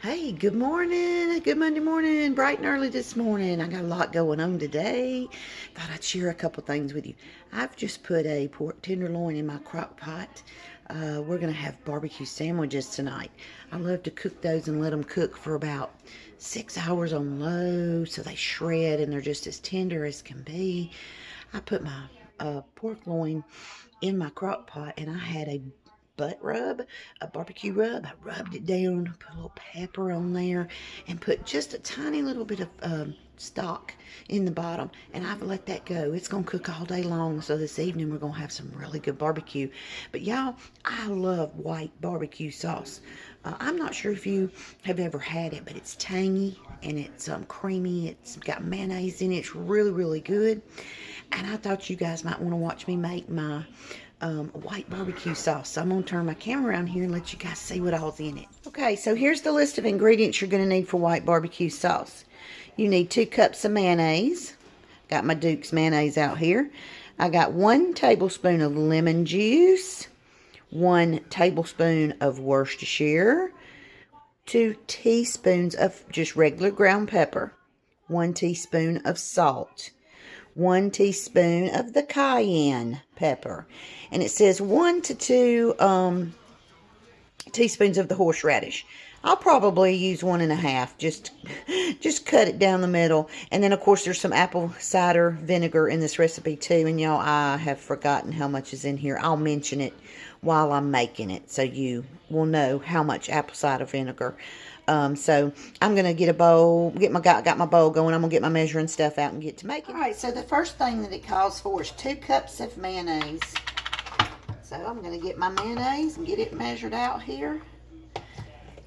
Hey, good morning. Good Monday morning. Bright and early this morning. I got a lot going on today. Thought I'd share a couple things with you. I've just put a pork tenderloin in my crock pot. We're going to have barbecue sandwiches tonight. I love to cook those and let them cook for about 6 hours on low so they shred and they're just as tender as can be. I put my pork loin in my crock pot and I had a butt rub, a barbecue rub. I rubbed it down, put a little pepper on there, and put just a tiny little bit of stock in the bottom. And I've let that go. It's going to cook all day long. So this evening we're going to have some really good barbecue. But y'all, I love white barbecue sauce. I'm not sure if you have ever had it, but it's tangy and it's creamy. It's got mayonnaise in it. It's really, really good. And I thought you guys might want to watch me make my white barbecue sauce. So I'm going to turn my camera around here and let you guys see what all's in it. Okay, so here's the list of ingredients you're going to need for white barbecue sauce. You need 2 cups of mayonnaise. Got my Duke's mayonnaise out here. I got 1 tablespoon of lemon juice, 1 tablespoon of Worcestershire, 2 teaspoons of just regular ground pepper, 1 teaspoon of salt, 1 teaspoon of the cayenne pepper. And it says 1 to 2 teaspoons of the horseradish. I'll probably use 1.5. Just cut it down the middle. And then, of course, there's some apple cider vinegar in this recipe, too. And, y'all, I have forgotten how much is in here. I'll mention it while I'm making it so you will know how much apple cider vinegar. So I'm going to get a bowl, got my bowl going. I'm going to get my measuring stuff out and get to making. All right, so the first thing that it calls for is 2 cups of mayonnaise. So I'm going to get my mayonnaise and get it measured out here.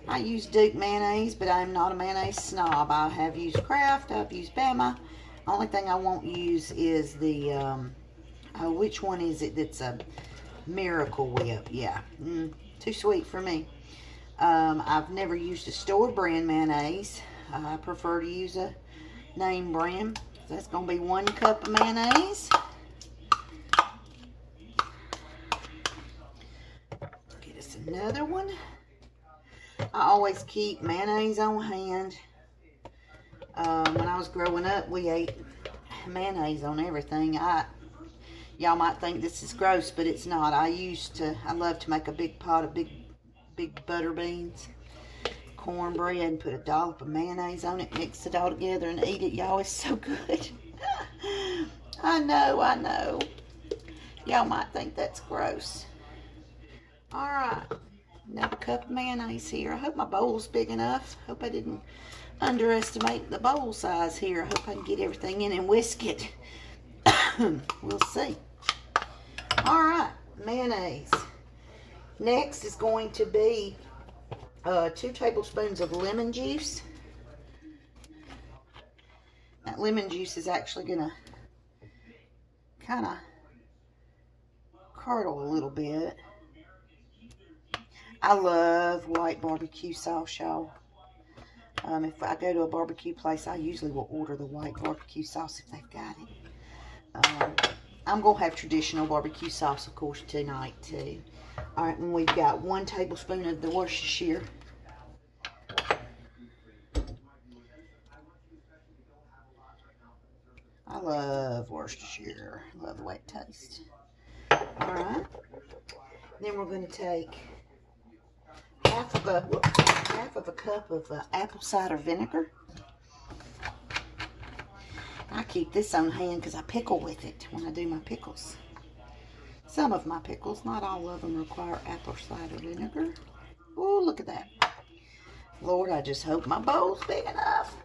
I use Duke mayonnaise, but I'm not a mayonnaise snob. I have used Kraft, I've used Bama. Only thing I won't use is the, which one is it that's a Miracle Whip? Yeah, too sweet for me. I've never used a store brand mayonnaise. I prefer to use a name brand. So that's going to be 1 cup of mayonnaise. Get us another one. I always keep mayonnaise on hand. When I was growing up, we ate mayonnaise on everything. Y'all might think this is gross, but it's not. I love to make a big pot of big butter beans, cornbread, and put a dollop of mayonnaise on it, mix it all together and eat it. Y'all, it's so good. I know. Y'all might think that's gross. All right, another cup of mayonnaise here. I hope my bowl's big enough. Hope I didn't underestimate the bowl size here. I hope I can get everything in and whisk it. We'll see. All right, mayonnaise. Next is going to be 2 tablespoons of lemon juice. That lemon juice is actually going to kind of curdle a little bit. I love white barbecue sauce, y'all. If I go to a barbecue place, I usually will order the white barbecue sauce if they've got it. I'm going to have traditional barbecue sauce, of course, tonight, too. All right, and we've got 1 tablespoon of the Worcestershire. I love Worcestershire. Love the way it tastes. All right. Then we're going to take half of a cup of apple cider vinegar. I keep this on hand because I pickle with it when I do my pickles. Some of my pickles, not all of them, require apple cider vinegar. Oh, look at that. Lord, I just hope my bowl's big enough.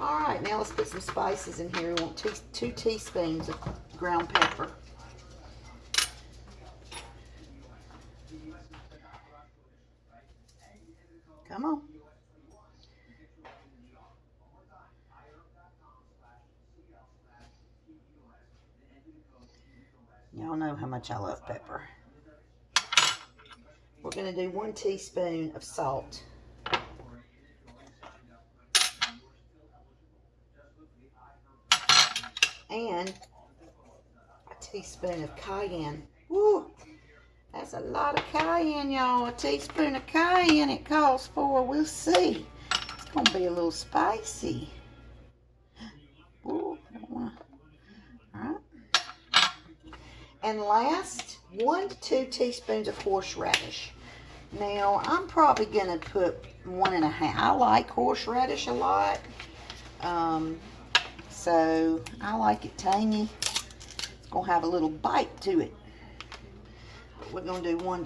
All right, now let's put some spices in here. We want 2 teaspoons of ground pepper. Come on. Y'all know how much I love pepper. We're going to do 1 teaspoon of salt. And a teaspoon of cayenne. Woo! That's a lot of cayenne, y'all. A teaspoon of cayenne it calls for. We'll see. It's going to be a little spicy. Ooh, I don't want to. All right. And last, 1 to 2 teaspoons of horseradish. Now, I'm probably going to put 1.5. I like horseradish a lot. So, I like it tangy. It's going to have a little bite to it. But we're going to do 1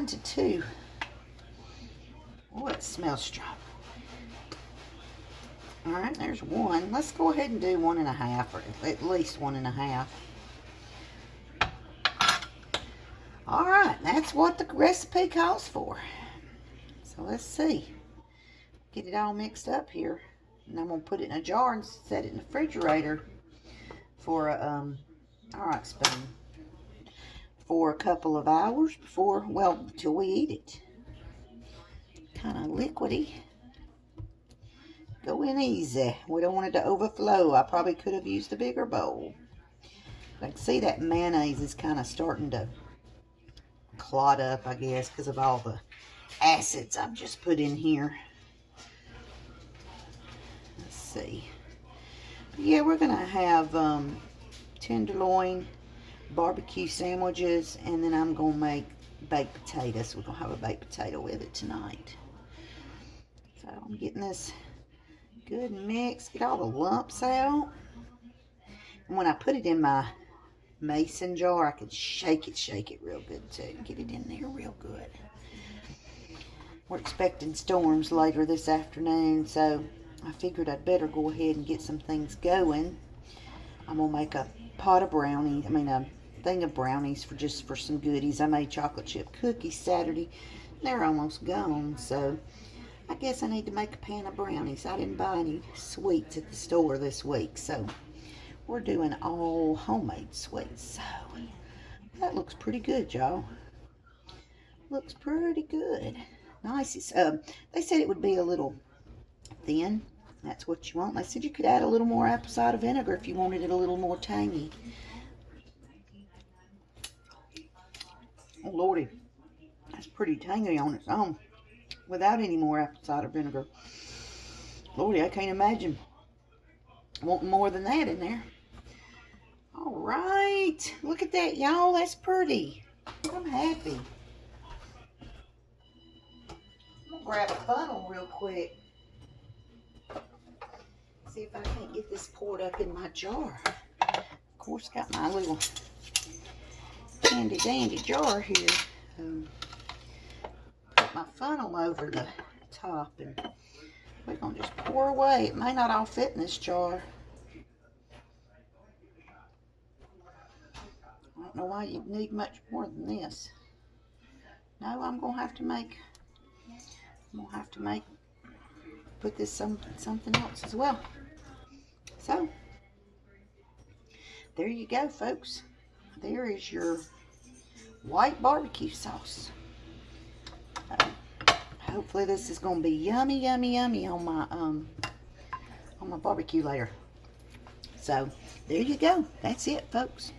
to 2. Oh, it smells strong. All right, there's 1. Let's go ahead and do 1.5, or at least 1.5. All right, that's what the recipe calls for. So let's see. Get it all mixed up here. And I'm going to put it in a jar and set it in the refrigerator for a, all right, spoon. For a couple of hours before, well, till we eat it. Kind of liquidy. Go in easy. We don't want it to overflow. I probably could have used a bigger bowl. I can see that mayonnaise is kind of starting to clot up, I guess, because of all the acids I've just put in here. Let's see. Yeah, we're going to have tenderloin, barbecue sandwiches, and then I'm going to make baked potatoes. We're going to have a baked potato with it tonight. So I'm getting this good mix, get all the lumps out. And when I put it in my mason jar, I can shake it real good too. Get it in there real good. We're expecting storms later this afternoon, so I figured I'd better go ahead and get some things going. I'm gonna make a pot of brownies, a thing of brownies for some goodies. I made chocolate chip cookies Saturday. They're almost gone, so I guess I need to make a pan of brownies. I didn't buy any sweets at the store this week, so we're doing all homemade sweets. So that looks pretty good, y'all. Looks pretty good. Nice. It's, they said it would be a little thin. That's what you want. They said you could add a little more apple cider vinegar if you wanted it a little more tangy. Oh, Lordy. That's pretty tangy on its own without any more apple cider vinegar. Lordy, I can't imagine wanting more than that in there. All right. Look at that, y'all. That's pretty. I'm happy. I'm going to grab a funnel real quick. See if I can't get this poured up in my jar. Of course, got my little handy dandy jar here. Put my funnel over the top and we're going to just pour away. It may not all fit in this jar. I don't know why you'd need much more than this. No, I'm going to have to put this something else as well. So, there you go, folks. There is your white barbecue sauce. Hopefully this is going to be yummy, yummy, yummy on my barbecue layer. So, there you go. That's it, folks.